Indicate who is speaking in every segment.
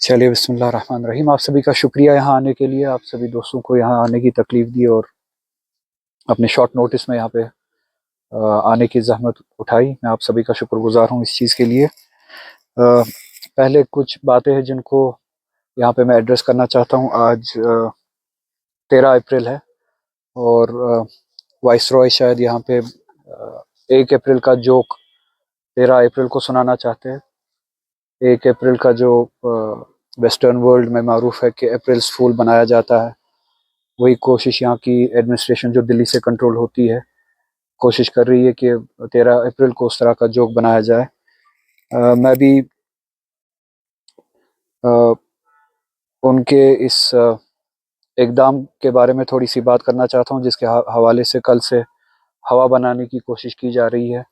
Speaker 1: चलिए बिस्मिल्लाह रहमान रहीम। आप सभी का शुक्रिया यहाँ आने के लिए। आप सभी दोस्तों को यहाँ आने की तकलीफ दी और अपने शॉर्ट नोटिस में यहाँ पे आने की जहमत उठाई। मैं आप सभी का शुक्रगुजार हूँ इस चीज़ के लिए। पहले कुछ बातें हैं जिनको यहाँ पे मैं एड्रेस करना चाहता हूँ। आज 13 अप्रैल है और वाइस रॉय शायद यहाँ पे 1 अप्रैल का जोक 13 अप्रैल को सुनाना चाहते हैं। 1 अप्रैल का जो वेस्टर्न वर्ल्ड में मारूफ है कि अप्रैल्स फूल बनाया जाता है, वही कोशिश यहाँ की एडमिनिस्ट्रेशन जो दिल्ली से कंट्रोल होती है कोशिश कर रही है कि 13 अप्रैल को उस तरह का जोक बनाया जाए। मैं भी उनके इस इकदाम के बारे में थोड़ी सी बात करना चाहता हूँ, जिसके हवाले से कल से हवा बनाने की कोशिश की जा रही है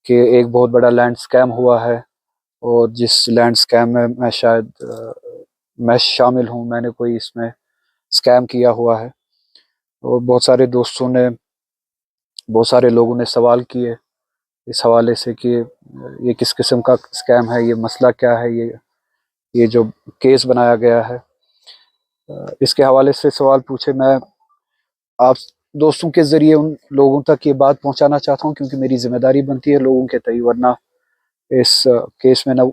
Speaker 1: कि एक बहुत बड़ा लैंड स्कैम हुआ है और जिस लैंड स्कैम में मैं शामिल हूँ, मैंने कोई इसमें स्कैम किया हुआ है। और बहुत सारे लोगों ने सवाल किए इस हवाले से कि ये किस किस्म का स्कैम है, ये मसला क्या है, ये जो केस बनाया गया है, इसके हवाले से सवाल पूछे। मैं आप दोस्तों के ज़रिए उन लोगों तक ये बात पहुंचाना चाहता हूं, क्योंकि मेरी जिम्मेदारी बनती है लोगों के तय, वरना इस केस में न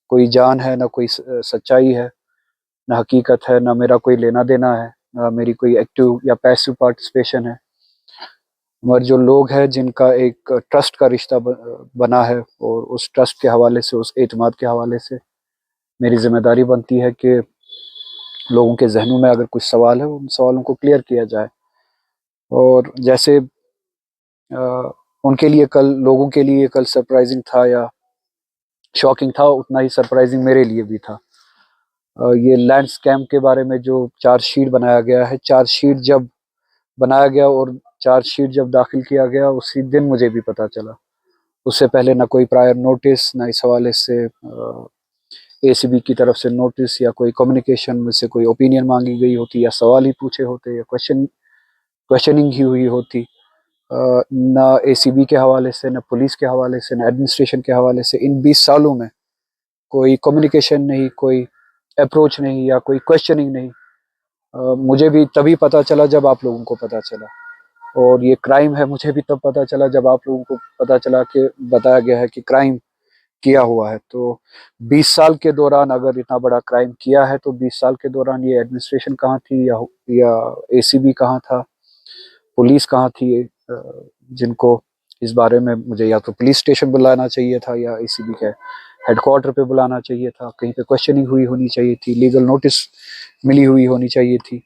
Speaker 1: कोई जान है, न कोई सच्चाई है, न हकीकत है, न मेरा कोई लेना देना है, न मेरी कोई एक्टिव या पैसिव पार्टिसिपेशन है। हमारे जो लोग हैं जिनका एक ट्रस्ट का रिश्ता बना है, और उस ट्रस्ट के हवाले से, उस एतमाद के हवाले से मेरी जिम्मेदारी बनती है कि लोगों के जहनों में अगर कुछ सवाल है उन सवालों को क्लियर किया जाए। और जैसे उनके लिए कल, लोगों के लिए कल सरप्राइजिंग था या शॉकिंग था, उतना ही सरप्राइजिंग मेरे लिए भी था। ये लैंड स्कैम के बारे में जो चार्जशीट बनाया गया है, चार्जशीट जब बनाया गया और चार्जशीट जब दाखिल किया गया, उसी दिन मुझे भी पता चला। उससे पहले ना कोई प्रायर नोटिस, ना इस हवाले से एसीबी की तरफ से नोटिस या कोई कम्युनिकेशन, मुझसे कोई ओपिनियन मांगी गई होती या सवाल ही पूछे होते या क्वेश्चनिंग ही हुई होती। ना एसीबी के हवाले से, ना पुलिस के हवाले से, ना एडमिनिस्ट्रेशन के हवाले से इन 20 सालों में कोई कम्युनिकेशन नहीं, कोई अप्रोच नहीं या कोई क्वेश्चनिंग नहीं। मुझे भी तभी पता चला जब आप लोगों को पता चला, और ये क्राइम है मुझे भी तब पता चला जब आप लोगों को पता चला कि बताया गया है कि क्राइम किया हुआ है। तो 20 साल के दौरान अगर इतना बड़ा क्राइम किया है, तो 20 साल के दौरान ये एडमिनिस्ट्रेशन कहाँ थी, या एसीबी कहाँ था, पुलिस कहाँ थी, जिनको इस बारे में मुझे या तो पुलिस स्टेशन बुलाना चाहिए था या एसीबी के हेडक्वार्टर पे बुलाना चाहिए था, कहीं पे क्वेश्चनिंग हुई होनी चाहिए थी, लीगल नोटिस मिली हुई होनी चाहिए थी।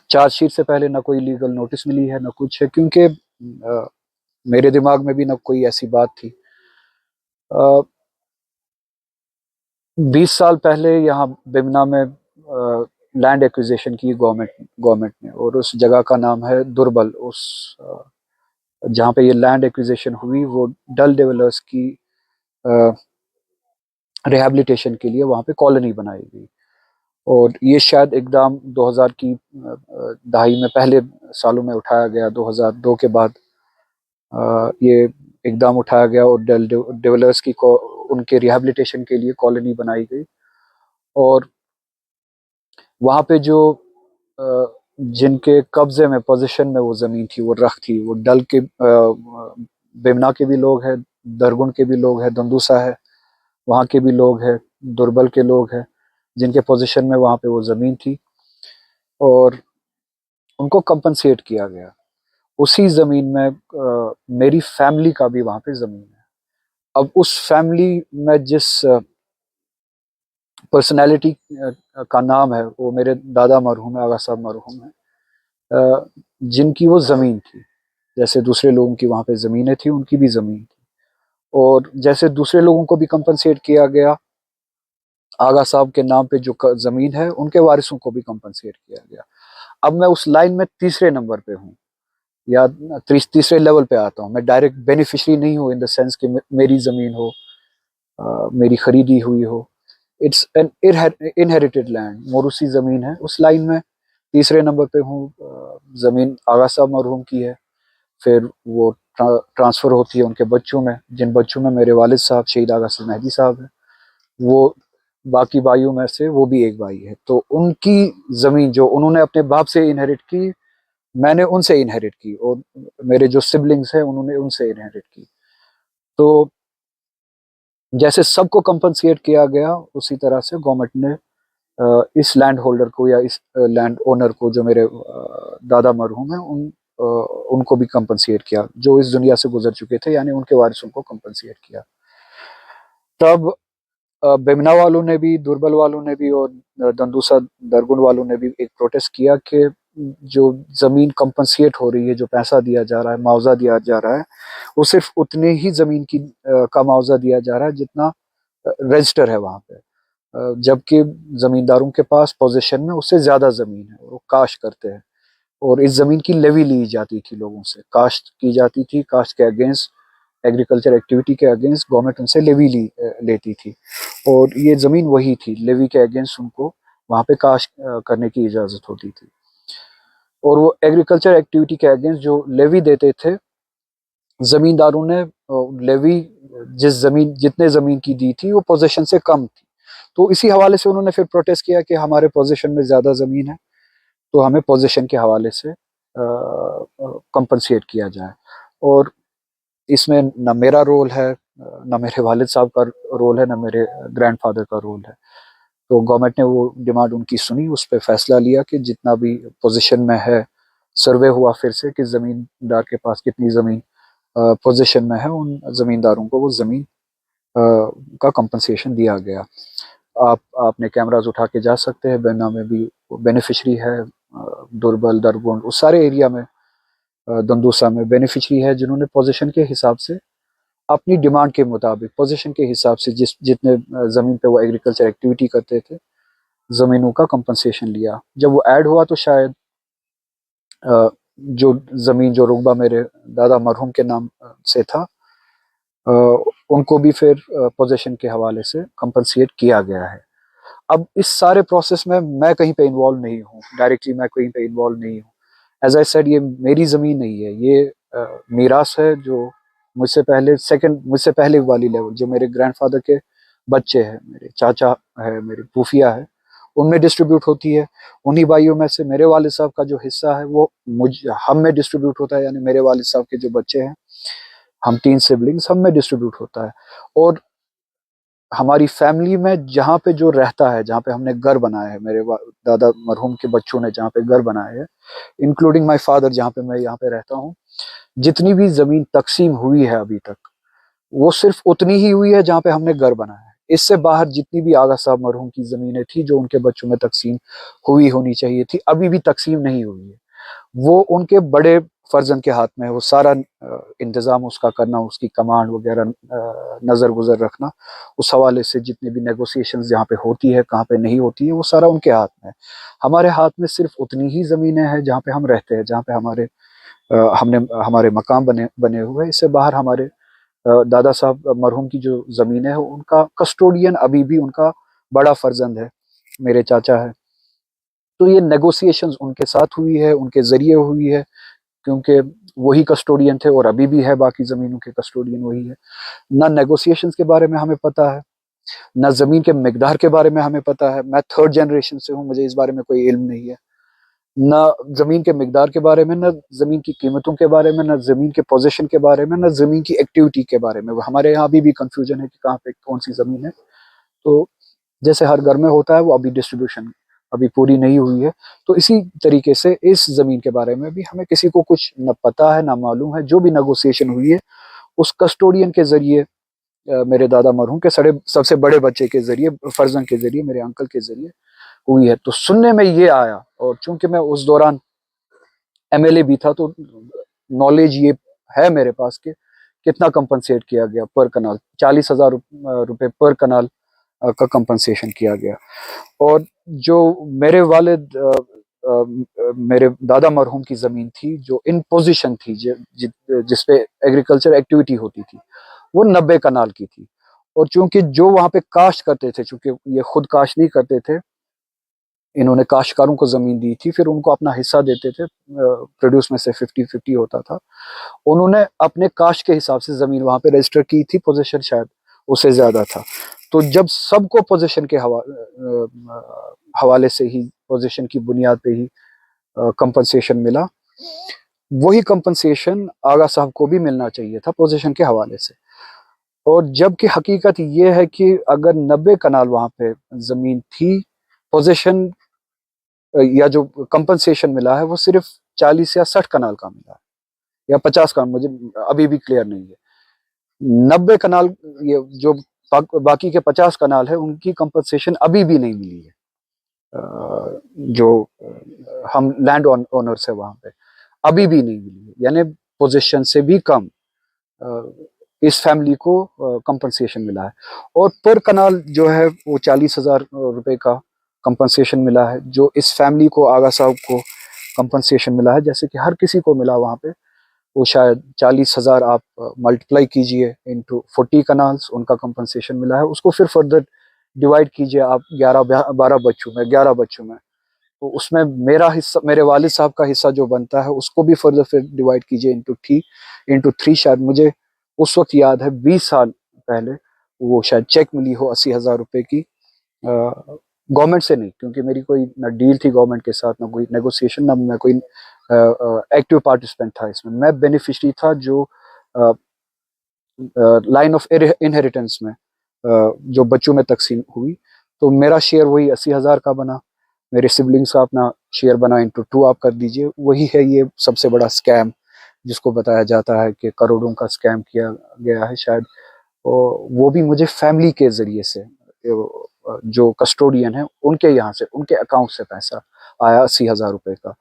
Speaker 1: चार्जशीट से पहले ना कोई लीगल नोटिस मिली है, ना कुछ है, क्योंकि मेरे दिमाग में भी ना कोई ऐसी बात थी। 20 साल पहले यहाँ बिमना में लैंड एक्विजिशन की गवर्नमेंट ने, और उस जगह का नाम है दुर्बल। उस जहाँ पे ये लैंड एक्विजिशन हुई, वो डल डेवलपर्स की रिहैबिलिटेशन के लिए वहाँ पे कॉलोनी बनाई गई। और ये शायद इकदाम 2000 की दहाई में पहले सालों में उठाया गया। 2002 के बाद ये इकदाम उठाया गया और डेवलपर्स की उनके रिहैबिलिटेशन के लिए कॉलोनी बनाई गई। और वहाँ पे जो जिनके कब्जे में, पोजीशन में वो ज़मीन थी, वो रख थी, वो डल के बेमना के भी लोग हैं, दरगुन के भी लोग हैं, दंदूसा है वहाँ के भी लोग हैं, दुर्बल के लोग हैं, जिनके पोजीशन में वहाँ पे वो ज़मीन थी, और उनको कंपनसेट किया गया। उसी ज़मीन में मेरी फैमिली का भी वहाँ पे ज़मीन है। अब उस फैमिली में जिस पर्सनैलिटी का नाम है, वो मेरे दादा मरहूम है, आगा साहब मरहूम है, जिनकी वो ज़मीन थी। जैसे दूसरे लोगों की वहाँ पे ज़मीनें थी, उनकी भी ज़मीन थी। और जैसे दूसरे लोगों को भी कंपनसेट किया गया, आगा साहब के नाम पे जो ज़मीन है, उनके वारिसों को भी कंपनसेट किया गया। अब मैं उस लाइन में तीसरे नंबर पे हूँ, या तीसरे लेवल पे आता हूँ। मैं डायरेक्ट बेनिफिशरी नहीं हूँ इन द सेंस कि मेरी ज़मीन हो, मेरी खरीदी हुई हो। इट्स एन इनहेरिटेड लैंड, मोरूसी ज़मीन है। उस लाइन में तीसरे नंबर पे हूँ। ज़मीन आगा साहब मरहूम की है, फिर वो ट्रांसफ़र होती है उनके बच्चों में, जिन बच्चों में मेरे वालिद साहब शहीद आगा साहब मेहदी साहब हैं। वो बाकी भाइयों में से वो भी एक भाई है, तो उनकी जमीन जो उन्होंने अपने बाप से इनहेरिट की, मैंने उनसे इनहेरिट की, और मेरे जो सिबलिंग्स हैं उन्होंने उनसे इनहेरिट की। तो जैसे सबको कंपनसेट किया गया, उसी तरह से गवर्नमेंट ने इस लैंड होल्डर को या इस लैंड ओनर को, जो मेरे दादा मरहूम है, उनको भी कंपनसेट किया, जो इस दुनिया से गुजर चुके थे, यानी उनके वारिसों को कंपनसेट किया। तब बेमना वालों ने भी, दुर्बल वालों ने भी, और दंदूसा दरगुन वालों ने भी एक प्रोटेस्ट किया कि जो जमीन कंपनसेट हो रही है, जो पैसा दिया जा रहा है, मुआवजा दिया जा रहा है, वो सिर्फ उतने ही जमीन की का मुआवजा दिया जा रहा है जितना रजिस्टर है वहां पे। जबकि जमींदारों के पास पोजीशन में उससे ज्यादा जमीन है, वो काश करते हैं, और इस जमीन की लेवी ली जाती थी, लोगों से कास्ट की जाती थी, कास्ट के अगेंस्ट, एग्रीकल्चर एक्टिविटी के अगेंस्ट गवर्नमेंट उनसे लेवी लेती थी, और ये जमीन वही थी, लेवी के अगेंस्ट उनको वहां पे काश करने की इजाजत होती थी। और वो एग्रीकल्चर एक्टिविटी के अगेंस्ट जो लेवी देते थे, जमींदारों ने लेवी जितने जमीन की दी थी वो पोजीशन से कम थी, तो इसी हवाले से उन्होंने फिर प्रोटेस्ट किया कि हमारे पोजीशन में ज्यादा जमीन है, तो हमें पोजीशन के हवाले से कंपनसेट किया जाए। और इसमें न मेरा रोल है, न मेरे वालिद साहब का रोल है, न मेरे ग्रैंडफादर का रोल है। तो गवर्नमेंट ने वो डिमांड उनकी सुनी, उस पर फैसला लिया कि जितना भी पोजीशन में है, सर्वे हुआ फिर से कि जमींदार के पास कितनी जमीन पोजीशन में है, उन जमींदारों को वो जमीन का कंपनसेशन दिया गया। आप आपने कैमराज उठा के जा सकते हैं, बेना में भी बेनिफिशरी है, दुर्बल दरगुंड उस सारे एरिया में, दंदूसा में बेनिफिशरी है, जिन्होंने पोजीशन के हिसाब से अपनी डिमांड के मुताबिक पोजीशन के हिसाब से जितने जमीन पे वो एग्रीकल्चर एक्टिविटी करते थे, जमीनों का कंपनसेशन लिया। जब वो ऐड हुआ तो शायद जो जमीन, जो रुकबा मेरे दादा मरहूम के नाम से था, उनको भी फिर पोजीशन के हवाले से कंपनसेट किया गया है। अब इस सारे प्रोसेस में मैं कहीं पे इन्वॉल्व नहीं हूँ, डायरेक्टली मैं कहीं पे इन्वॉल्व नहीं हूँ। एज आई सेड, ये मेरी ज़मीन नहीं है, ये मीरास है, जो मुझसे पहले वाली लेवल, जो मेरे ग्रैंडफादर के बच्चे हैं, मेरे चाचा है, मेरी फूफिया है, उनमें डिस्ट्रीब्यूट होती है। उन्हीं भाइयों में से मेरे वालिद साहब का जो हिस्सा है वो हम में डिस्ट्रीब्यूट होता है, यानी मेरे वालिद साहब के जो बच्चे हैं, हम 3 सिबलिंग्स, हम में डिस्ट्रीब्यूट होता है। और हमारी फैमिली में जहाँ पे जो रहता है, जहाँ पे हमने घर बनाया है, मेरे दादा मरहूम के बच्चों ने जहाँ पे घर बनाए हैं, इंक्लूडिंग माय फादर, जहाँ पे मैं यहाँ पे रहता हूँ, जितनी भी जमीन तकसीम हुई है अभी तक, वो सिर्फ उतनी ही हुई है जहाँ पे हमने घर बनाया है। इससे बाहर जितनी भी आगा साहब मरहूम की जमीनें थी, जो उनके बच्चों में तकसीम हुई होनी चाहिए थी, अभी भी तकसीम नहीं हुई है। वो उनके बड़े फर्जन के हाथ में है, वो सारा इंतजाम उसका करना, उसकी कमांड वगैरह, नजर गुजर रखना, उस हवाले से जितनी भी नेगोशिएशन जहाँ पे होती है, कहाँ पे नहीं होती है, वो सारा उनके हाथ में है। हमारे हाथ में सिर्फ उतनी ही जमीनें हैं जहाँ पे हम रहते हैं, जहाँ पे हमने हमारे मकाम बने बने हुए हैं। इससे बाहर हमारे दादा साहब मरहूम की जो जमीन है, उनका कस्टोडियन अभी भी उनका बड़ा फर्जंद है, मेरे चाचा है। तो ये नेगोशिएशंस उनके साथ हुई है, उनके जरिए हुई है, क्योंकि वही कस्टोडियन थे और अभी भी है, बाकी जमीनों के कस्टोडियन वही है। ना नेगोशिएशंस के बारे में हमें पता है, ना जमीन के मिकदार के बारे में हमें पता है। मैं थर्ड जनरेशन से हूँ, मुझे इस बारे में कोई इल्म नहीं है, ना जमीन के मिकदार के बारे में, ना जमीन की कीमतों के बारे में, ना जमीन के पोजीशन के बारे में, ना जमीन की एक्टिविटी के बारे में। हमारे यहाँ अभी भी कंफ्यूजन है कि कहाँ पे कौन सी जमीन है। तो जैसे हर घर में होता है, वो अभी डिस्ट्रीब्यूशन अभी पूरी नहीं हुई है। तो इसी तरीके से इस जमीन के बारे में भी हमें किसी को कुछ न पता है, ना मालूम है। जो भी नेगोशिएशन हुई है, उस कस्टोडियन के जरिए, मेरे दादा मरहूम के सबसे बड़े बच्चे के जरिए, फर्जन के जरिए, मेरे अंकल के जरिए हुई है। तो सुनने में ये आया, और चूंकि मैं उस दौरान एमएलए भी था, तो नॉलेज ये है मेरे पास कि कितना कंपनसेट किया गया पर कनाल, 40,000 रुपए पर कनाल का कंपनसेशन किया गया। और जो मेरे वालिद मेरे दादा मरहूम की जमीन थी, जो इन पोजीशन थी, जिसपे एग्रीकल्चर एक्टिविटी होती थी, वो 90 कनाल की थी। और चूंकि जो वहां पे काश्त करते थे, चूंकि ये खुद काश्त नहीं करते थे, इन्होंने काश्तकारों को जमीन दी थी, फिर उनको अपना हिस्सा देते थे, प्रोड्यूस में से 50-50 होता था। उन्होंने अपने काश्त के हिसाब से जमीन वहां पे रजिस्टर की थी, पोजीशन शायद उससे ज्यादा था। तो जब सबको पोजीशन के हवाले से ही, पोजीशन की बुनियाद पे ही कंपनसेशन मिला, वही कंपनसेशन आगा साहब को भी मिलना चाहिए था पोजीशन के हवाले से। और जबकि हकीकत ये है कि अगर 90 कनाल वहां पे जमीन थी, पोजीशन या जो कंपनसेशन मिला है वो सिर्फ 40 या 60 कनाल का मिला है, या 50 का, मुझे अभी भी क्लियर नहीं है। 90 कनाल, ये जो बाकी के 50 कनाल है, उनकी कंपनसेशन अभी भी नहीं मिली है। जो हम लैंड ओनर्स है वहां पे, अभी भी नहीं मिली है, यानी पोजीशन से भी कम इस फैमिली को कंपनसेशन मिला है। और पर कनाल जो है वो 40,000 रुपए का कंपनसेशन मिला है, जो इस फैमिली को, आगा साहब को कंपनसेशन मिला है, जैसे कि हर किसी को मिला वहां पे। वो शायद 40,000 आप मल्टीप्लाई कीजिए इंटू 40 कनाल्स, उनका कंपनसेशन मिला है। उसको फिर फर्दर डिवाइड कीजिए आप 12 बच्चों में, 11 बच्चों में, तो उसमें मेरा हिस्सा, मेरे वालिद साहब का हिस्सा जो बनता है, उसको भी फर्दर फिर डिवाइड कीजिए इंटू थ्री। शायद मुझे उस वक्त याद है 20 साल पहले वो शायद चेक मिली हो 80,000 रुपए की, गवर्नमेंट से नहीं, क्योंकि मेरी कोई ना डील थी गवर्नमेंट के साथ, ना कोई नेगोशिएशन, ना मैं कोई एक्टिव पार्टिसिपेंट था इसमें। मैं बेनिफिशरी था जो लाइन ऑफ इनहेरिटेंस में जो बच्चों में तकसीम हुई, तो मेरा शेयर वही 80,000 का बना। मेरे सिबलिंग्स का अपना शेयर बना इंटू 2 आप कर दीजिए। वही है ये सबसे बड़ा स्कैम, जिसको बताया जाता है कि करोड़ों का स्कैम किया गया है शायद। और वो भी मुझे फैमिली के जरिए से, जो कस्टोडियन है उनके यहाँ से, उनके अकाउंट से पैसा आया 80,000 रुपए का,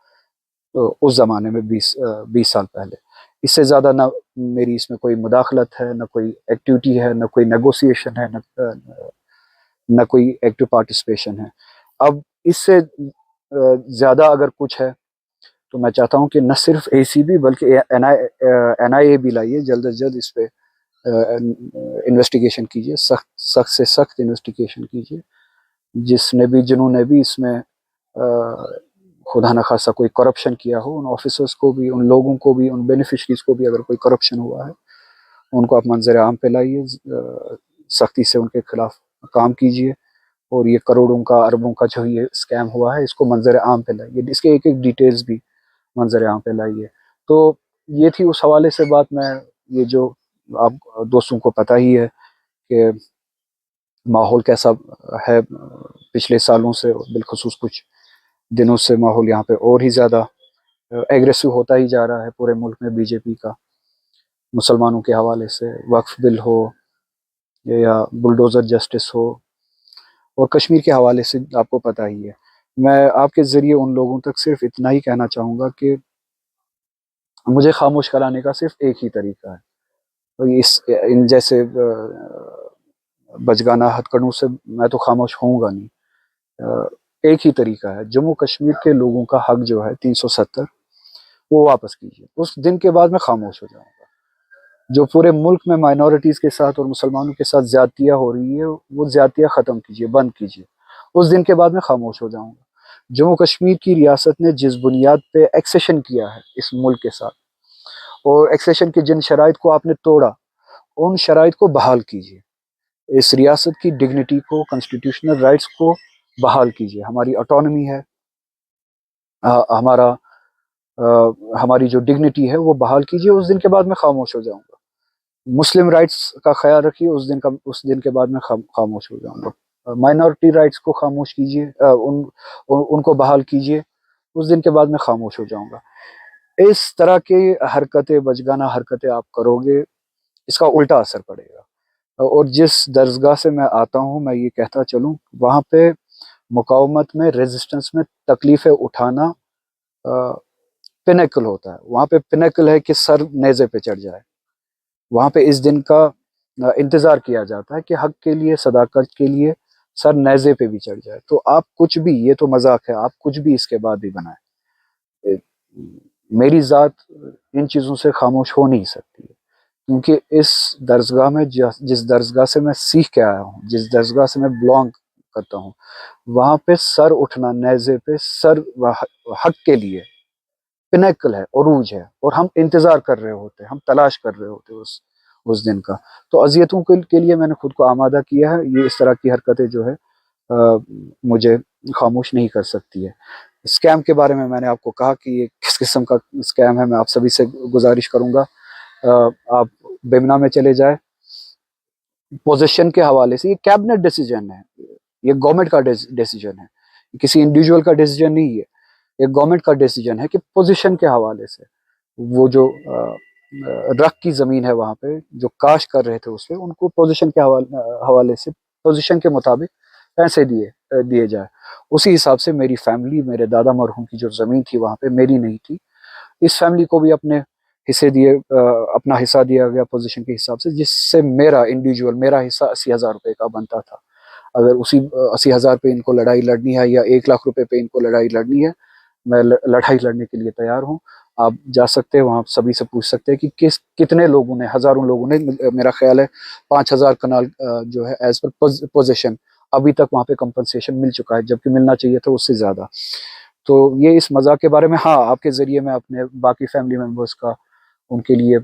Speaker 1: तो उस जमाने में 20 साल पहले। इससे ज्यादा ना मेरी इसमें कोई मुदाखलत है, ना कोई एक्टिविटी है, ना कोई नेगोशिएशन है, ना कोई एक्टिव पार्टिसिपेशन है। अब इससे ज्यादा अगर कुछ है तो मैं चाहता हूं कि न सिर्फ एसीबी बल्कि एनआईए भी लाइए, जल्द से जल्द इस पे इन्वेस्टिगेशन कीजिए, सख्त सख्त से सख्त इन्वेस्टिगेशन कीजिए। जिसने भी, जिन्होंने भी इसमें खुदा न खासा कोई करप्शन किया हो, उन ऑफिसर्स को भी, उन लोगों को भी, उन बेनिफिशरीज को भी अगर कोई करप्शन हुआ है, उनको आप मंजर आम पे लाइए, सख्ती से उनके खिलाफ काम कीजिए। और ये करोड़ों का, अरबों का जो ये स्कैम हुआ है, इसको मंजर आम पे लाइए, इसके एक एक डिटेल्स भी मंजर आम पे लाइए। तो ये थी उस हवाले से बात। मैं ये जो, आप दोस्तों को पता ही है कि माहौल कैसा है पिछले सालों से, बिलखुसूस कुछ दिनों से माहौल यहाँ पे और ही ज़्यादा एग्रेसिव होता ही जा रहा है पूरे मुल्क में। बीजेपी का मुसलमानों के हवाले से वक्फ बिल हो, या बुलडोज़र जस्टिस हो, और कश्मीर के हवाले से आपको पता ही है। मैं आपके ज़रिए उन लोगों तक सिर्फ इतना ही कहना चाहूँगा कि मुझे खामोश कराने का सिर्फ एक ही तरीका है, तो इन जैसे बचगाना हथकड़ों से मैं तो खामोश होऊंगा नहीं। एक ही तरीका है, जम्मू कश्मीर के लोगों का हक जो है 370, वो वापस कीजिए। उस दिन के बाद मैं खामोश हो जाऊंगा। जो पूरे मुल्क में माइनॉरिटीज के साथ और मुसलमानों के साथ ज्यादतियां हो रही है, वो ज्यादतियां खत्म कीजिए, बंद कीजिए। उस दिन के बाद मैं खामोश हो जाऊंगा। जम्मू कश्मीर की रियासत ने जिस बुनियाद पे एक्सेशन किया है इस मुल्क के साथ, और एक्सेशन की जिन शराइत को आपने तोड़ा, उन शराइत को बहाल कीजिए। इस रियासत की डिग्निटी को, कॉन्स्टिट्यूशनल राइट्स को बहाल कीजिए। हमारी ऑटोनॉमी है, हमारा हमारी जो डिग्निटी है वो बहाल कीजिए। उस दिन के बाद मैं खामोश हो जाऊंगा। मुस्लिम राइट्स का ख्याल रखिए, उस दिन के बाद मैं खामोश हो जाऊंगा। माइनॉरिटी राइट्स को खामोश कीजिए, उनको बहाल कीजिए। उस दिन के बाद मैं खामोश हो जाऊंगा। इस तरह के हरकतें, बचगाना हरकतें आप करोगे, इसका उल्टा असर पड़ेगा। और जिस दरगाह से मैं आता हूँ, मैं ये कहता चलूँ, वहाँ पे मुकावमत में, रेजिस्टेंस में तकलीफें उठाना पिनेकल होता है। वहाँ पे पिनेकल है कि सर नेज़े पे चढ़ जाए। वहाँ पे इस दिन का इंतजार किया जाता है कि हक के लिए, सदाकत के लिए सर नेज़े पे भी चढ़ जाए। तो आप कुछ भी, ये तो मजाक है, आप कुछ भी इसके बाद भी बनाए, मेरी ज़ात इन चीज़ों से खामोश हो नहीं सकती है। क्योंकि इस दरगाह में, जिस दरगाह से मैं सीख के आया हूँ, जिस दरगाह से मैं बिलोंग करता हूँ, वहाँ पे सर उठना, नेज़े पे सर, हक के लिए पिनेकल है, उरूज है। और हम इंतजार कर रहे होते हैं, हम तलाश कर रहे होते हैं उस दिन का। तो अज़ियतों के लिए मैंने खुद को आमादा किया है। ये इस तरह की हरकतें जो है मुझे खामोश नहीं कर सकती है। स्कैम के बारे में मैंने आपको कहा कि ये किस किस्म का स्कैम है। मैं आप सभी से गुजारिश करूंगा, आप बेमना में चले जाए। पोजीशन के हवाले से ये कैबिनेट डिसीजन है, ये गवर्नमेंट का डिसीजन है, किसी इंडिविजुअल का डिसीजन नहीं है। ये गवर्नमेंट का डिसीजन है कि पोजीशन के हवाले से वो जो रख की जमीन है वहां पे जो काश कर रहे थे उस पे उनको पोजीशन के हवाले से पोजीशन के मुताबिक पैसे दिए जाए। उसी हिसाब से मेरी फैमिली, मेरे दादा मरहूम की जो जमीन थी वहां पे मेरी नहीं थी, इस फैमिली को भी अपने हिस्से अपना हिस्सा दिया गया पोजीशन के हिसाब से, जिससे मेरा हिस्सा 80,000 रुपए का बनता था। अगर उसी 80,000 पे इनको लड़ाई लड़नी है या 1 लाख रुपए पे इनको लड़ाई लड़नी है, मैं लड़ाई लड़ने के लिए तैयार हूँ। आप जा सकते हैं वहां, सभी से पूछ सकते हैं कि कितने लोगों ने, हजारों लोगों ने, मेरा ख्याल है 5,000 कनाल जो है एज पर पोजीशन अभी तक वहां पे कंपनसेशन मिल चुका है, जबकि मिलना चाहिए था उससे ज्यादा। तो ये इस मजाक के बारे में, हाँ, आपके जरिए मैं अपने बाकी फैमिली मेंबर्स का, उनके लिए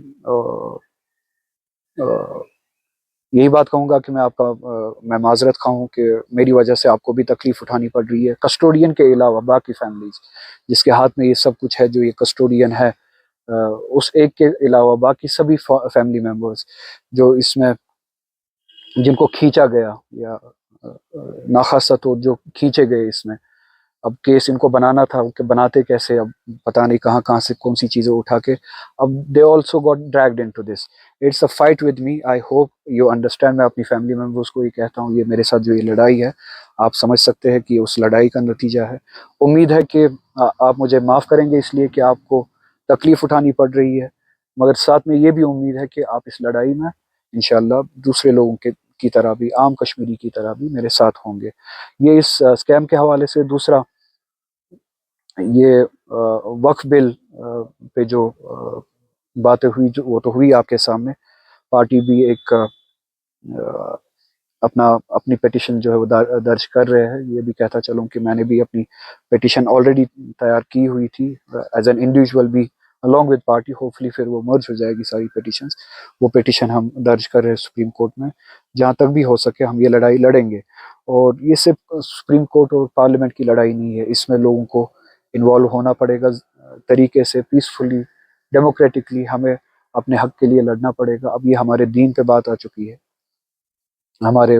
Speaker 1: यही बात कहूंगा कि मैं माजरत खा हूँ कि मेरी वजह से आपको भी तकलीफ उठानी पड़ रही है। कस्टोडियन के अलावा बाकी फैमिलीज जिसके हाथ में ये सब कुछ है, जो ये कस्टोडियन है, उस एक के अलावा बाकी सभी फैमिली मेंबर्स जो इसमें, जिनको खींचा गया या नाखासा तौर जो खींचे गए इसमें, अब केस इनको बनाना था कि बनाते कैसे, अब पता नहीं कहाँ कहाँ से कौन सी चीजें उठा के, अब they also got dragged into this. It's a fight with me, I hope you understand. मैं अपनी फैमिली मेंबर्स को ये कहता हूँ, ये मेरे साथ जो ये लड़ाई है, आप समझ सकते हैं कि उस लड़ाई का नतीजा है। उम्मीद है कि आप मुझे माफ़ करेंगे इसलिए कि आपको तकलीफ उठानी पड़ रही है, मगर साथ में ये भी उम्मीद है कि आप इस लड़ाई में इंशाल्लाह दूसरे लोगों के की तरह भी, आम कश्मीरी की तरह भी मेरे साथ होंगे। ये इस स्कैम के हवाले से। दूसरा, ये वक्फ बिल पे जो बातें हुई, जो वो तो हुई आपके सामने। पार्टी भी एक अपनी पिटिशन जो है वो दर्ज कर रहे हैं। ये भी कहता चलूं कि मैंने भी अपनी पिटिशन ऑलरेडी तैयार की हुई थी एज एन इंडिविजुअल भी, अलॉन्ग विद पार्टी। होपफुली फिर वो मर्ज हो जाएगी सारी पिटिशंस। वो पिटिशन हम दर्ज कर रहे हैं सुप्रीम कोर्ट में। जहां तक भी हो सके हम ये लड़ाई लड़ेंगे। और ये सिर्फ सुप्रीम कोर्ट और पार्लियामेंट की लड़ाई नहीं है, इसमें लोगों को इन्वॉल्व होना पड़ेगा तरीके से, पीसफुली, डेमोक्रेटिकली। हमें अपने हक के लिए लड़ना पड़ेगा। अब ये हमारे दीन पे बात आ चुकी है, हमारे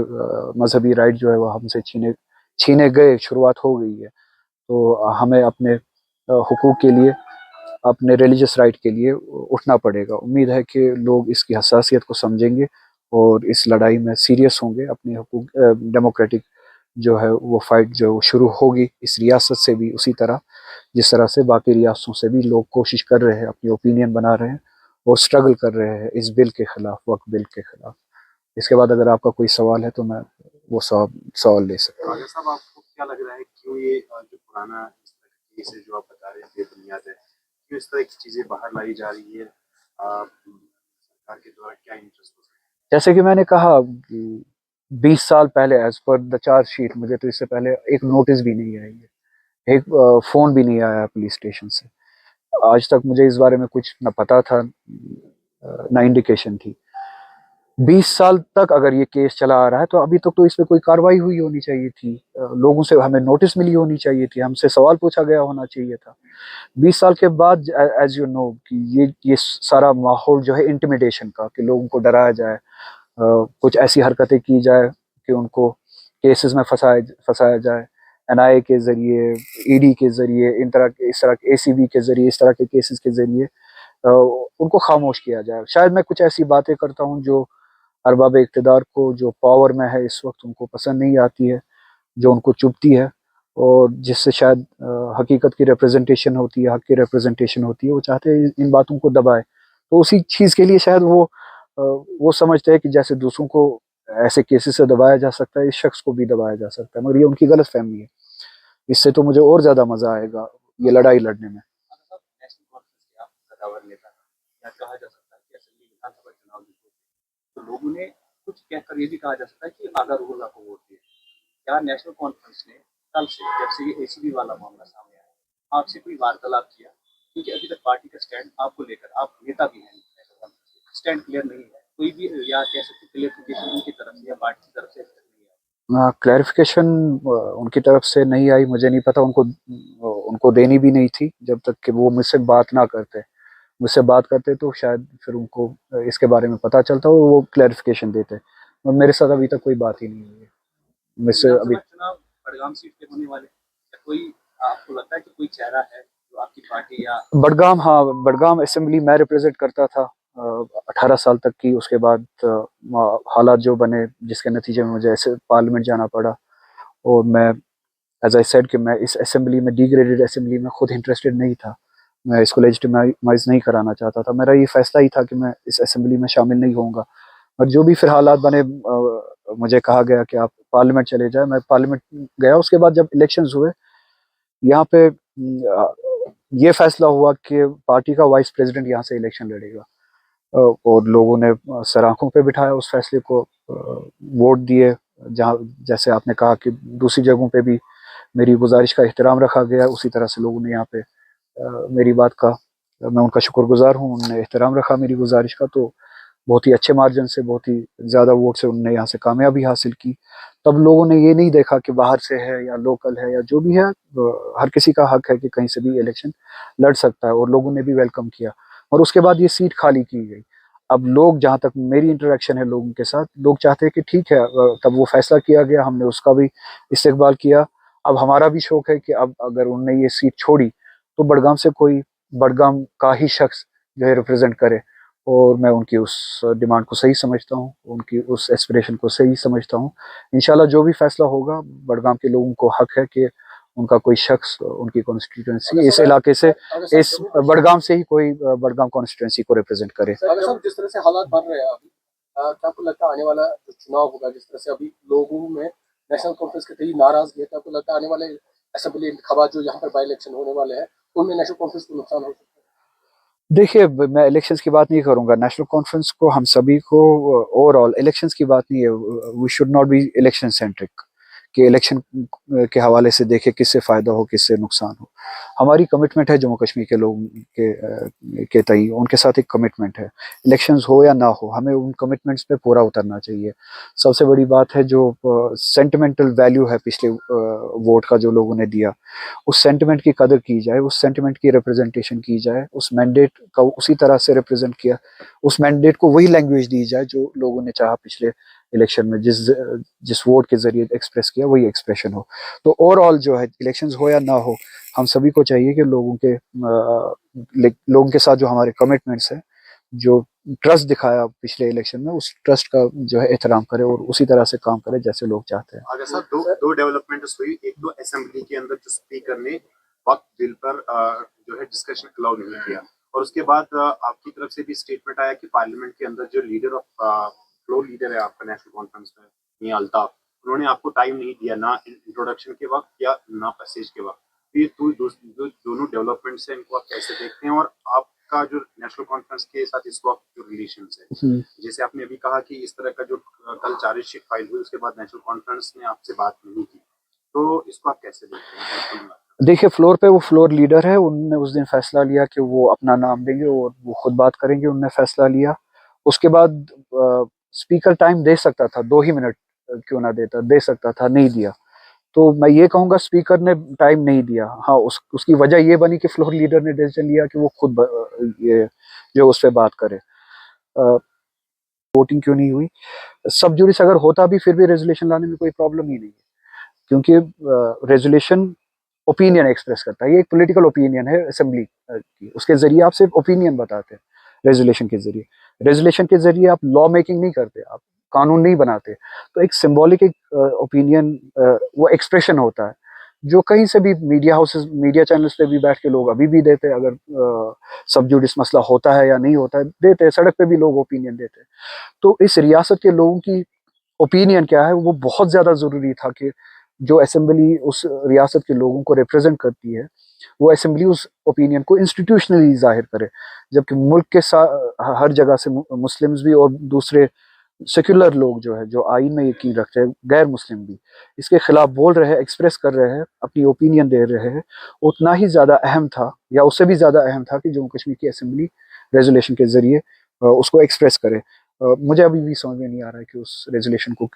Speaker 1: मजहबी राइट जो है वो हमसे छीने छीने गए, शुरुआत हो गई है। तो हमें अपने हुकूक के लिए, अपने रिलीजियस राइट के लिए उठना पड़ेगा। उम्मीद है कि लोग इसकी हसासियत को समझेंगे और इस लड़ाई में सीरियस होंगे। अपने हुकूक, डेमोक्रेटिक जो है वो फाइट जो शुरू होगी इस रियासत से भी, उसी तरह जिस तरह से बाकी रियासतों से भी लोग कोशिश कर रहे हैं, अपनी ओपिनियन बना रहे हैं और स्ट्रगल कर रहे हैं इस बिल के खिलाफ, वक्फ बिल के खिलाफ। इसके बाद अगर आपका कोई सवाल है तो मैं वो सवाल ले सकता हूँ।
Speaker 2: राजा साहब, आपको क्या लग रहा है क्यों ये जो पुराना इस तरह की केस है जो आप बता रहे थे बुनियाद है, क्यों इस तरह की चीजें बाहर लाई जा रही है? सरकार के द्वारा क्या इंटरेस्ट हो सकता है?
Speaker 1: जैसे कि मैंने कहा, 20 साल पहले एज पर द चार्जशीट, मुझे तो इससे पहले एक नोटिस भी नहीं आई है, एक फोन भी नहीं आया पुलिस स्टेशन से। आज तक मुझे इस बारे में कुछ न पता था, न इंडिकेशन थी। 20 साल तक अगर ये केस चला आ रहा है तो अभी तक तो इस पे कोई कार्रवाई हुई होनी चाहिए थी। लोगों से हमें नोटिस मिली होनी चाहिए थी, हमसे सवाल पूछा गया होना चाहिए था। 20 साल के बाद, एज यू नो, कि ये सारा माहौल जो है इंटिमिडेशन का, कि लोगों को डराया जाए, कुछ ऐसी हरकतें की जाए कि उनको केसेस में फंसाया जाए, एनआईए के जरिए, ईडी के जरिए, इस तरह के एसीबी के जरिए, इस तरह के केसेस के जरिए उनको खामोश किया जाए। शायद मैं कुछ ऐसी बातें करता हूँ जो अरबाब इक़्तिदार को, जो पावर में है इस वक्त, उनको पसंद नहीं आती है, जो उनको चुभती है, और जिससे शायद हकीकत की रिप्रेजेंटेशन होती है, हक की रिप्रेजेंटेशन होती है, वो चाहते हैं इन बातों को दबाए। तो उसी चीज़ के लिए शायद वो समझते हैं कि जैसे दूसरों को ऐसे केसेस से दबाया जा सकता है, इस शख्स को भी दबाया जा सकता है, मगर ये उनकी गलत फहमी है। इससे तो मुझे और ज़्यादा मज़ा आएगा ये लड़ाई लड़ने में।
Speaker 2: नेशनल कॉन्फ्रेंस के आप सत्तावर नेता हैं, या कहा जा सकता है कि असेंबली विधानसभा चुनाव भी हुए, तो लोगों ने कुछ कहकर ये भी कहा जा सकता है कि आगा रोला को वोट दिया। क्या नेशनल कॉन्फ्रेंस ने कल से, जब से ये एसीबी वाला मामला सामने आया, आपसे कोई वार्तालाप किया? क्योंकि अभी तक पार्टी का स्टैंड आपको लेकर, आप नेता भी हैं नेशनल कॉन्फ्रेंस के, स्टैंड क्लियर नहीं है, कोई भी या कह सकते क्लेरिफिकेशन उनकी तरफ से या पार्टी की तरफ से नहीं आया?
Speaker 1: क्लैरिफिकेशन उनकी तरफ से नहीं आई, मुझे नहीं पता, उनको उनको देनी भी नहीं थी जब तक कि वो मुझसे बात ना करते। मुझसे बात करते तो शायद फिर उनको इसके बारे में पता चलता और वो क्लैरिफिकेशन देते, और मेरे साथ अभी तक कोई बात ही नहीं हुई है मुझसे अभी।
Speaker 2: विधानसभा चुनाव बड़गाम सीट पे होने वाले, या कोई आपको लगता है कि कोई चेहरा है जो आपकी पार्टी या
Speaker 1: बडगाम, हाँ, बडगाम असेंबली मैं रिप्रेजेंट करता था 18 साल तक की। उसके बाद हालात जो बने जिसके नतीजे में मुझे ऐसे पार्लियामेंट जाना पड़ा, और मैं एज आई सेड कि मैं इस असेंबली में, डिग्रेडेड असेंबली में खुद इंटरेस्टेड नहीं था। मैं इसको लेजिटिमाइज नहीं कराना चाहता था। मेरा ये फैसला ही था कि मैं इस असेंबली में शामिल नहीं होऊंगा। और जो भी फिर हालात बने, मुझे कहा गया कि आप पार्लियामेंट चले जाए। मैं पार्लियामेंट गया। उसके बाद जब इलेक्शंस हुए यहाँ पे, ये फैसला हुआ कि पार्टी का वाइस प्रेसिडेंट यहाँ से इलेक्शन लड़ेगा। और लोगों ने सर आंखों पे बिठाया उस फैसले को, वोट दिए। जहाँ, जैसे आपने कहा कि दूसरी जगहों पे भी मेरी गुजारिश का एहतराम रखा गया, उसी तरह से लोगों ने यहाँ पे मेरी बात का, मैं उनका शुक्रगुजार हूँ, उन्होंने एहतराम रखा मेरी गुजारिश का। तो बहुत ही अच्छे मार्जिन से, बहुत ही ज़्यादा वोट से उन्होंने यहाँ से कामयाबी हासिल की। तब लोगों ने ये नहीं देखा कि बाहर से है या लोकल है या जो भी है, हर किसी का हक है कि कहीं से भी इलेक्शन लड़ सकता है, और लोगों ने भी वेलकम किया। और उसके बाद ये सीट खाली की गई। अब लोग, जहाँ तक मेरी इंटरेक्शन है लोगों के साथ, लोग चाहते हैं कि ठीक है, तब वो फैसला किया गया, हमने उसका भी इस्तेकबाल किया। अब हमारा भी शौक है कि अब अगर उन्होंने ये सीट छोड़ी तो बडगाम से कोई, बडगाम का ही शख्स जो है रिप्रेजेंट करे। और मैं उनकी उस डिमांड को सही समझता हूँ, उनकी उस एस्पिरेशन को सही समझता हूँ। इंशाल्लाह जो भी फैसला होगा, बडगाम के लोगों को हक है कि उनका कोई शख्स उनकी कॉन्स्टिट्यूंसी, इस इलाके से, इस बडगाम से ही कोई बडगाम कॉन्स्टिट्यूंसी को रिप्रेजेंट करे।
Speaker 3: अगर साहब जिस तरह से हालात बन रहे हैं अभी, क्या आपको लगता है आने वाला जो चुनाव होगा, जिस तरह से अभी लोगों में नेशनल कॉन्फ्रेंस के प्रति नाराजगी है, क्या आपको लगता है आने वाले असेंबली इंतखाबात जो यहाँ पर बाई इलेक्शन होने वाले हैं, उनमें नेशनल कॉन्फ्रेंस को नुकसान हो सकता है?
Speaker 1: देखिए, मैं इलेक्शंस की बात नहीं करूंगा। नेशनल कॉन्फ्रेंस को, हम सभी को, ओवरऑल इलेक्शंस की बात नहीं है। We should not be election centric कि इलेक्शन के हवाले से देखे किससे फायदा हो, किससे नुकसान हो। हमारी कमिटमेंट है जम्मू कश्मीर के लोगों के तई, उनके साथ एक कमिटमेंट है। इलेक्शंस हो या ना हो, हमें उन कमिटमेंट्स पे पूरा उतरना चाहिए। सबसे बड़ी बात है जो सेंटिमेंटल वैल्यू है पिछले वोट का जो लोगों ने दिया, उस सेंटिमेंट की कदर की जाए, उस सेंटिमेंट की रिप्रेजेंटेशन की जाए, उस मैंडेट का उसी तरह से रिप्रेजेंट किया, उस मैंडेट को वही लैंग्वेज दी जाए जो लोगों ने चाहा पिछले इलेक्शन में, जिस जिस वोट के जरिए एक्सप्रेस किया, वही एक्सप्रेशन हो। तो ओवरऑल जो है, इलेक्शंस हो या ना हो, हम सभी को चाहिए कि लोगों के साथ जो हमारे कमिटमेंट्स हैं, जो ट्रस्ट दिखाया पिछले इलेक्शन में, उस ट्रस्ट का जो है एहतराम करे और उसी तरह से काम करे जैसे लोग चाहते हैं।
Speaker 4: आगे साहब दो डेवलपमेंट्स हुई। एक तो असेंबली के अंदर जो स्पीकर ने वक्त बिल पर जो है डिस्कशन अलाउ नहीं किया, और उसके बाद आपकी तरफ से भी स्टेटमेंट आया कि पार्लियामेंट के अंदर जो लीडर ऑफ फ्लोर लीडर है आपका नेशनल कॉन्फ्रेंस में, मियां अल्ताफ, उन्होंने आपको टाइम नहीं दिया, ना इंट्रोडक्शन के वक्त या ना पैसेज के वक्त। ये जो दोनों डेवलपमेंट्स हैं, इनको आप कैसे देखते हैं, और आपका जो नेशनल कॉन्फ्रेंस के साथ इस वक्त जो रिलेशन है, जैसे आपने अभी कहा कि इस तरह का जो कल चार्जशीट फाइल हुई उसके बाद नेशनल कॉन्फ्रेंस ने आपसे बात नहीं की, तो इसको आप कैसे देखते हैं?
Speaker 1: देखिए, फ्लोर पे वो फ्लोर लीडर है, उन्होंने उस दिन फैसला लिया कि वो अपना नाम देंगे और वो खुद बात करेंगे, उन्होंने फैसला लिया। उसके बाद स्पीकर टाइम दे सकता था, 2 ही मिनट क्यों ना देता, दे सकता था, नहीं दिया। तो मैं ये कहूँगा स्पीकर ने टाइम नहीं दिया। हाँ, उसकी वजह ये बनी कि फ्लोर लीडर ने डिसीजन लिया कि वो खुद ये जो उस पर बात करे। वोटिंग क्यों नहीं हुई? सब जुडिस अगर होता भी, फिर भी रेजोल्यूशन लाने में कोई प्रॉब्लम ही नहीं है, क्योंकि रेजोल्यूशन ओपिनियन एक्सप्रेस करता है। ये एक पॉलिटिकल ओपिनियन है असेंबली की, उसके जरिए आप सिर्फ ओपिनियन बताते हैं। रेजोल्यूशन के जरिए, रेजोल्यूशन के जरिए आप लॉ मेकिंग नहीं करते, आप कानून नहीं बनाते। तो एक सिंबॉलिक, एक ओपिनियन, वो एक्सप्रेशन होता है, जो कहीं से भी मीडिया हाउसेस, मीडिया चैनल्स पे भी बैठ के लोग अभी भी देते हैं। अगर सब जुडिस मसला होता है या नहीं होता है, देते हैं, सड़क पे भी लोग ओपिनियन देते हैं। तो इस रियासत के लोगों की ओपिनियन क्या है, वो बहुत ज़्यादा ज़रूरी था कि जो असेंबली उस रियासत के लोगों को रिप्रेजेंट करती है, वो असेंबली उस ओपिनियन को इंस्टीट्यूशनली जाहिर करे। जबकि मुल्क के साथ हर जगह से मुस्लिम्स भी और दूसरे सेक्युलर लोग जो है, जो आइन में यकीन रखते हैं, गैर मुस्लिम भी इसके खिलाफ बोल रहे हैं, एक्सप्रेस कर रहे हैं, अपनी ओपिनियन दे रहे हैं। उतना ही ज़्यादा अहम था, या उससे भी ज़्यादा अहम था, कि जम्मू कश्मीर की असेंबली रेजोल्यूशन के ज़रिए उसको एक्सप्रेस करे। मुझे अभी भी समझ में नहीं आ रहा है कि उस रेजोल्यूशन को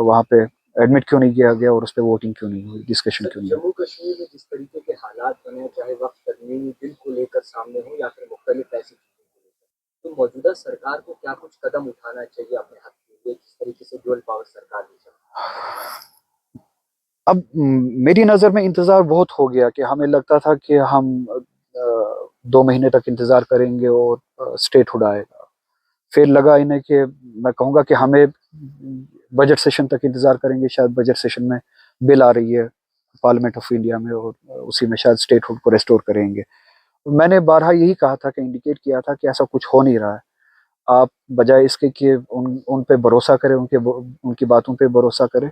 Speaker 1: वहाँ पे एडमिट क्यों नहीं किया गया और उस पर वोटिंग क्यों नहीं हुई, डिस्कशन क्यों नहीं हुई।
Speaker 5: जम्मू कश्मीर में जिस तरीके के हालात बने, चाहे वक्त तरमीमी बिल को लेकर सामने हो या फिर मुख्तलिफ ऐसी चीजों को लेकर, तो मौजूदा सरकार को क्या कुछ कदम उठाना चाहिए अपने हक के लिए, जिस तरीके से ड्यूअल पावर सरकार नहीं चल रही?
Speaker 1: अब मेरी नज़र में इंतज़ार बहुत हो गया कि हमें लगता था कि हम 2 महीने तक इंतज़ार करेंगे और स्टेटहुड आएगा। फिर लगा इन्हें कि मैं कहूँगा कि हमें बजट सेशन तक इंतज़ार करेंगे, शायद बजट सेशन में बिल आ रही है पार्लियामेंट ऑफ इंडिया में और उसी में शायद स्टेटहुड को रेस्टोर करेंगे। मैंने बारहा यही कहा था कि इंडिकेट किया था कि ऐसा कुछ हो नहीं रहा है। आप बजाय इसके कि उन पे भरोसा करें, उनकी बातों पे भरोसा करें,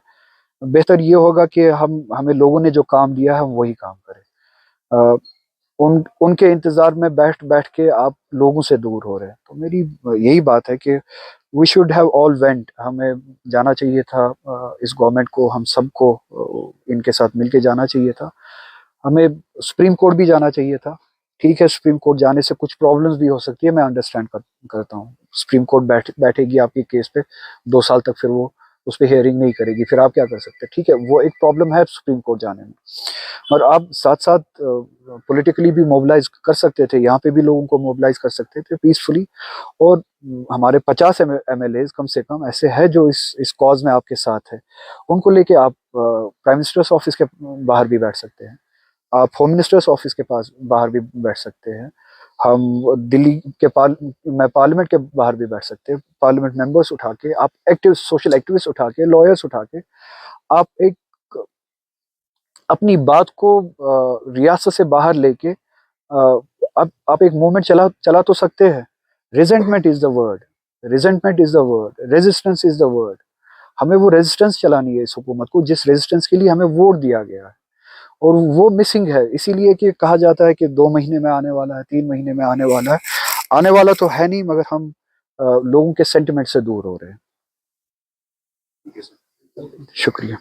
Speaker 1: बेहतर ये होगा कि हमें लोगों ने जो काम दिया है हम वही काम करें। उनके इंतज़ार में बैठ के आप लोगों से दूर हो रहे हैं। तो मेरी यही बात है कि we should have all went, हमें जाना चाहिए था, इस गवर्नमेंट को, हम सबको इनके साथ मिलके जाना चाहिए था। हमें सुप्रीम कोर्ट भी जाना चाहिए था। ठीक है, सुप्रीम कोर्ट जाने से कुछ प्रॉब्लम्स भी हो सकती है, मैं अंडरस्टैंड करता हूँ। सुप्रीम कोर्ट बैठेगी आपके केस पे 2 साल तक, फिर वो उस पर हियरिंग नहीं करेगी, फिर आप क्या कर सकते हैं? ठीक है, वो एक प्रॉब्लम है सुप्रीम कोर्ट जाने में। और आप साथ साथ पॉलिटिकली भी मोबिलाइज कर सकते थे, यहाँ पे भी लोगों को मोबिलाइज कर सकते थे पीसफुली। और हमारे 50 MLAs कम से कम ऐसे हैं जो इस कॉज में आपके साथ है। उनको लेके आप प्राइम मिनिस्टर्स ऑफिस के बाहर भी बैठ सकते हैं, आप होम मिनिस्टर्स ऑफिस के पास बाहर भी बैठ सकते हैं, हम दिल्ली के पार्लियामेंट के बाहर भी बैठ सकते हैं। पार्लियामेंट मेंबर्स उठा के आप, एक्टिव सोशल एक्टिविस्ट उठा के, लॉयर्स उठा के आप एक अपनी बात को रियासत से बाहर लेके आप एक मूवमेंट चला तो सकते हैं। Resentment is the word, resentment is the word, resistance is the word. हमें वो रेजिस्टेंस चलानी है इस हुकूमत को, जिस रेजिस्टेंस के लिए हमें वोट दिया गया है, और वो मिसिंग है। इसीलिए कि कहा जाता है कि 2 महीने में आने वाला है, 3 महीने में आने वाला है। आने वाला तो है नहीं, मगर हम लोगों के सेंटिमेंट से दूर हो रहे हैं।
Speaker 4: ठीक है सर।
Speaker 1: शुक्रिया।